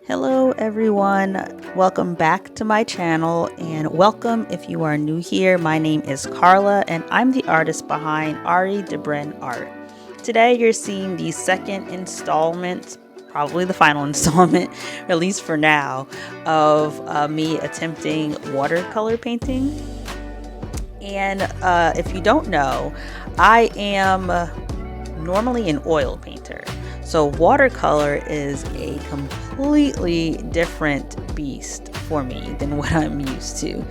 Hello everyone, welcome back to my channel, and welcome if you are new here. My name is Carla and I'm the artist behind Arie Debren art. Today you're seeing the second installment, probably the final installment, at least for now, of me attempting watercolor painting. And if you don't know, I am normally an oil painter. So watercolor is a completely different beast for me than what I'm used to.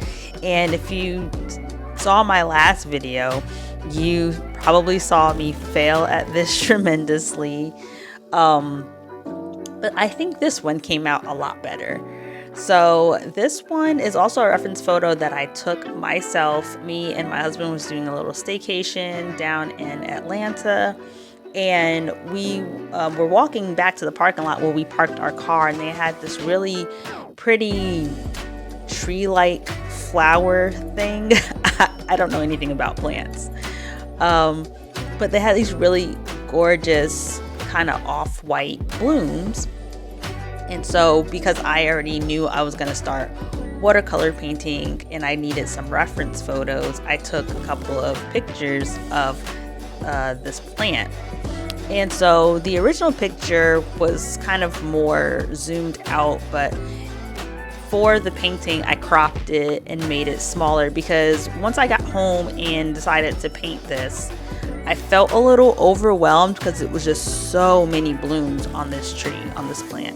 And if you saw my last video, you probably saw me fail at this tremendously. But I think this one came out a lot better. So this one is also a reference photo that I took myself. Me and my husband was doing a little staycation down in Atlanta. And we were walking back to the parking lot where we parked our car, and they had this really pretty tree-like flower thing. I don't know anything about plants, but they had these really gorgeous kind of off-white blooms. And so because I already knew I was going to start watercolor painting and I needed some reference photos, I took a couple of pictures of this plant. And so the original picture was kind of more zoomed out, but for the painting I cropped it and made it smaller because once I got home and decided to paint this, I felt a little overwhelmed because it was just so many blooms on this tree, on this plant.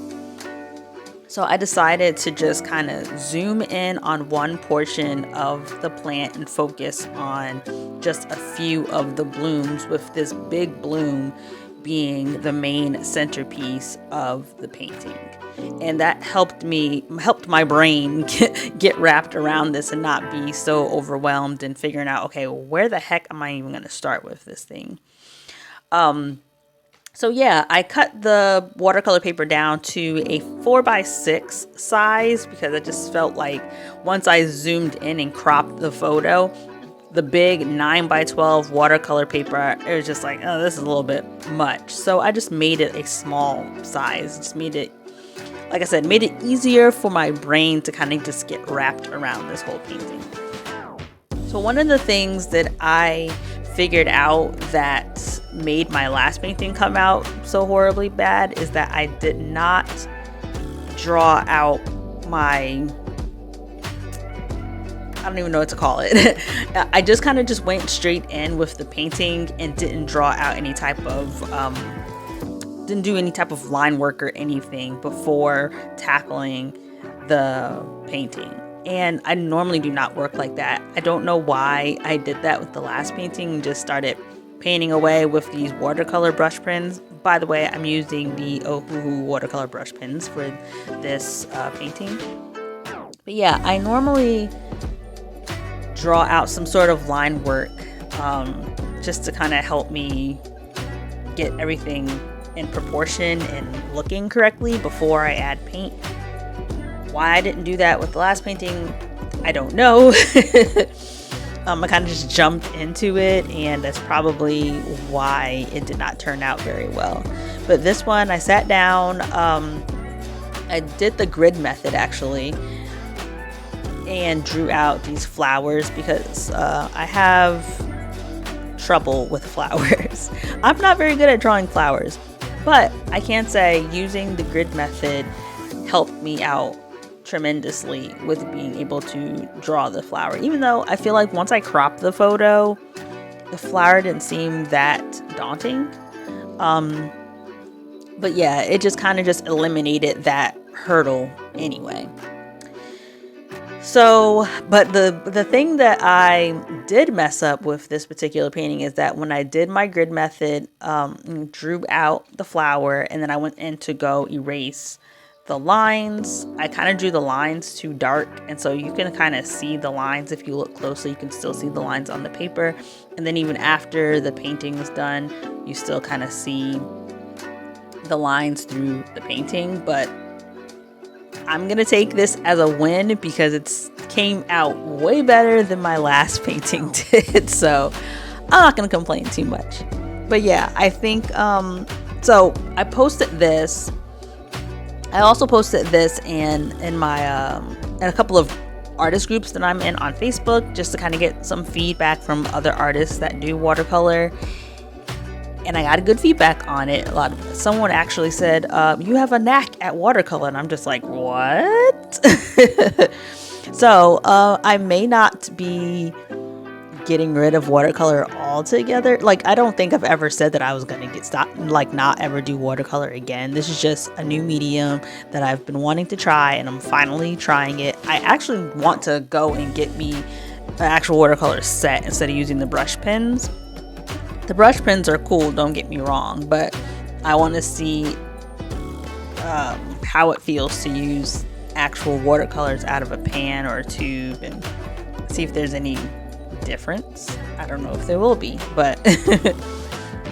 So I decided to just kind of zoom in on one portion of the plant and focus on just a few of the blooms, with this big bloom being the main centerpiece of the painting. And that helped my brain get wrapped around this and not be so overwhelmed and figuring out, okay, where the heck am I even going to start with this thing? So yeah, I cut the watercolor paper down to a 4x6 size because I just felt like once I zoomed in and cropped the photo, the big 9x12 watercolor paper, it was just like, oh, this is a little bit much. So I just made it a small size. Just made it, like I said, made it easier for my brain to kind of just get wrapped around this whole painting. So one of the things that I figured out that made my last painting come out so horribly bad is that I did not draw out my, I don't even know what to call it. I just kind of just went straight in with the painting and didn't draw out any type of, didn't do any type of line work or anything before tackling the painting. And I normally do not work like that. I don't know why I did that with the last painting and just started painting away with these watercolor brush pens. By the way, I'm using the Ohuhu watercolor brush pens for this painting. But yeah, I normally draw out some sort of line work just to kind of help me get everything in proportion and looking correctly before I add paint. Why I didn't do that with the last painting, I don't know. I kind of just jumped into it, and that's probably why it did not turn out very well. But this one, I sat down, I did the grid method actually, and drew out these flowers because I have trouble with flowers. I'm not very good at drawing flowers, but I can say using the grid method helped me out tremendously with being able to draw the flower. Even though I feel like once I cropped the photo, the flower didn't seem that daunting. But yeah, it just kind of just eliminated that hurdle anyway. So, but the thing that I did mess up with this particular painting is that when I did my grid method, drew out the flower, and then I went in to go erase the lines, I kind of drew the lines too dark, and so you can kind of see the lines. If you look closely, you can still see the lines on the paper, and then even after the painting was done, you still kind of see the lines through the painting. But I'm gonna take this as a win because it came out way better than my last painting did, so I'm not gonna complain too much. But yeah, I think so I posted this I also posted this in my in a couple of artist groups that I'm in on Facebook, just to kind of get some feedback from other artists that do watercolor. And I got good feedback on it. Someone actually said, you have a knack at watercolor. And I'm just like, what? So I may not be getting rid of watercolor altogether. Like, I don't think I've ever said that I was going to not ever do watercolor again. This is just a new medium that I've been wanting to try, and I'm finally trying it. I actually want to go and get me an actual watercolor set instead of using the brush pens. The brush pens are cool, don't get me wrong, but I want to see how it feels to use actual watercolors out of a pan or a tube and see if there's any difference. I don't know if there will be, but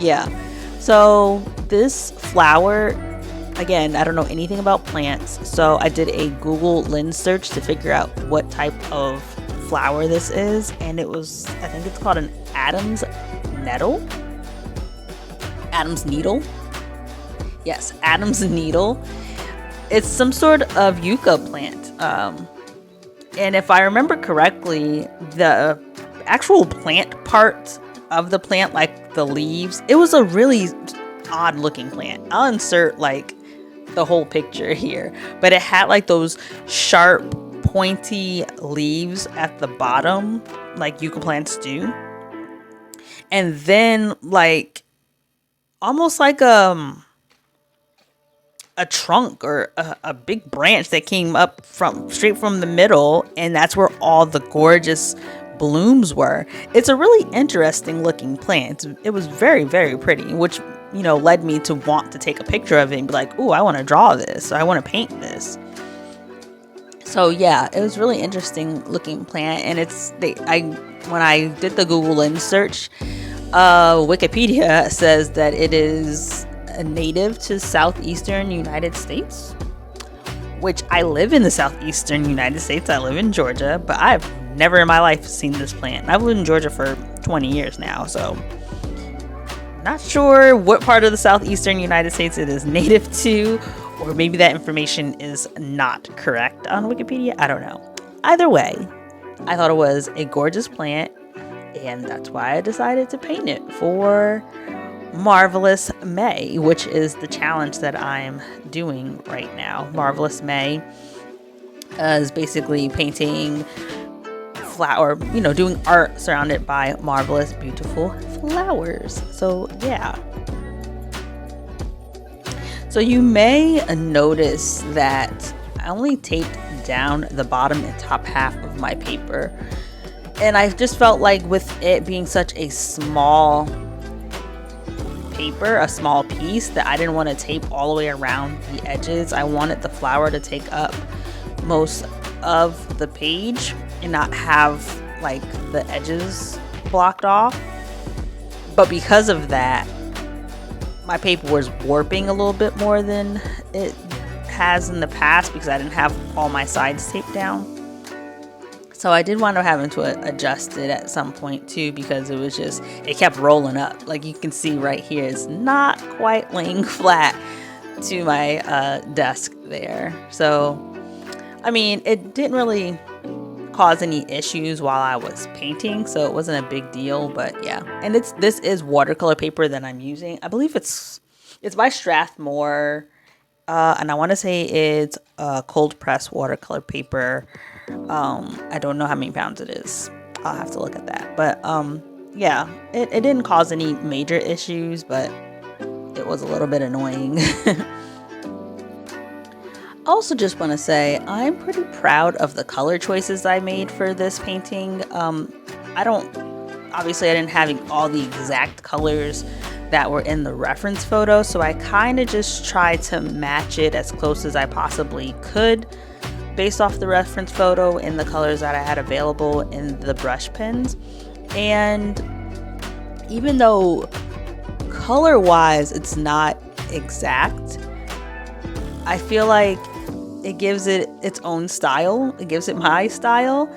yeah. So this flower, again, I don't know anything about plants, so I did a Google lens search to figure out what type of flower this is, and I think it's called an Adam's needle. Yes, Adam's needle. It's some sort of yucca plant, and if I remember correctly, the actual plant part of the plant, like the leaves, it was a really odd looking plant. I'll insert like the whole picture here, but it had like those sharp pointy leaves at the bottom, like yucca plants do, and then like almost like a trunk or a big branch that came up straight from the middle, and that's where all the gorgeous blooms were. It's a really interesting looking plant. It was very, very pretty, which, led me to want to take a picture of it and be like, ooh, I want to draw this, or I want to paint this. So yeah, it was really interesting looking plant. And when I did the Google lens search, Wikipedia says that it is a native to southeastern United States, which I live in the southeastern United States. I live in Georgia, but I've never in my life seen this plant. I've lived in Georgia for 20 years now, so not sure what part of the southeastern United States it is native to, or maybe that information is not correct on Wikipedia. I don't know. Either way, I thought it was a gorgeous plant, and that's why I decided to paint it for Marvelous May, which is the challenge that I'm doing right now. Marvelous May is basically painting doing art surrounded by marvelous, beautiful flowers. So yeah. So you may notice that I only taped down the bottom and top half of my paper, and I just felt like with it being such a small paper, a small piece, that I didn't want to tape all the way around the edges. I wanted the flower to take up most of the page and not have like the edges blocked off. But because of that, my paper was warping a little bit more than it has in the past because I didn't have all my sides taped down. So I did wind up having to adjust it at some point too, because it kept rolling up. Like you can see right here, it's not quite laying flat to my desk there. So, I mean, it didn't really cause any issues while I was painting, so it wasn't a big deal. But yeah, and this is watercolor paper that I'm using. I believe it's by Strathmore, and I want to say it's cold press watercolor paper. I don't know how many pounds it is. I'll have to look at that. But yeah, it didn't cause any major issues, but it was a little bit annoying. I also just want to say I'm pretty proud of the color choices I made for this painting. I didn't have all the exact colors that were in the reference photo, so I kind of just tried to match it as close as I possibly could based off the reference photo and the colors that I had available in the brush pens. And even though color wise it's not exact, I feel like it gives it its own style. It gives it my style,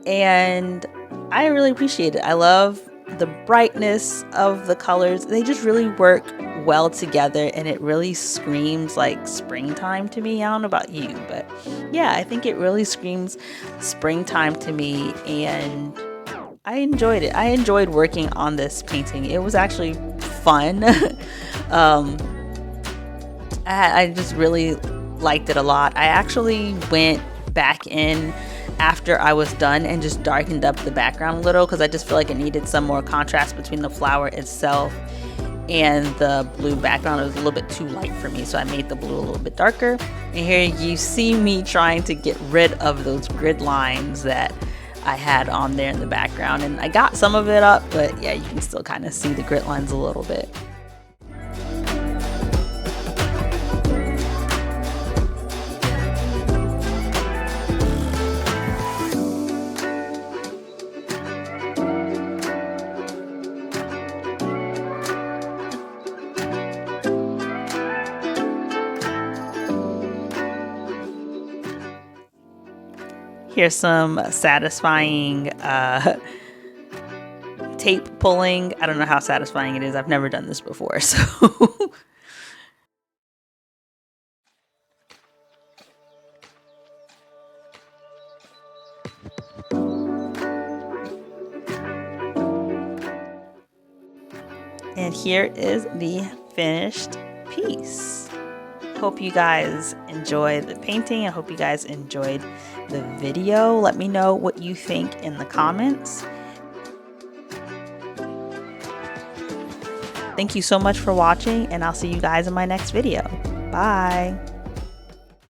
and I really appreciate it. I love the brightness of the colors. They just really work well together, and it really screams like springtime to me. I don't know about you, but yeah, I think it really screams springtime to me, and I enjoyed it. I enjoyed working on this painting. It was actually fun. um, I just really liked it a lot. I actually went back in after I was done and just darkened up the background a little, because I just feel like it needed some more contrast between the flower itself and the blue background. It was a little bit too light for me, so I made the blue a little bit darker. And here you see me trying to get rid of those grid lines that I had on there in the background, and I got some of it up, but yeah, you can still kind of see the grid lines a little bit. Here's some satisfying tape pulling. I don't know how satisfying it is. I've never done this before, so. And here is the finished piece. Hope you guys enjoyed the painting. I hope you guys enjoyed the video. Let me know what you think in the comments. Thank you so much for watching, and I'll see you guys in my next video. Bye.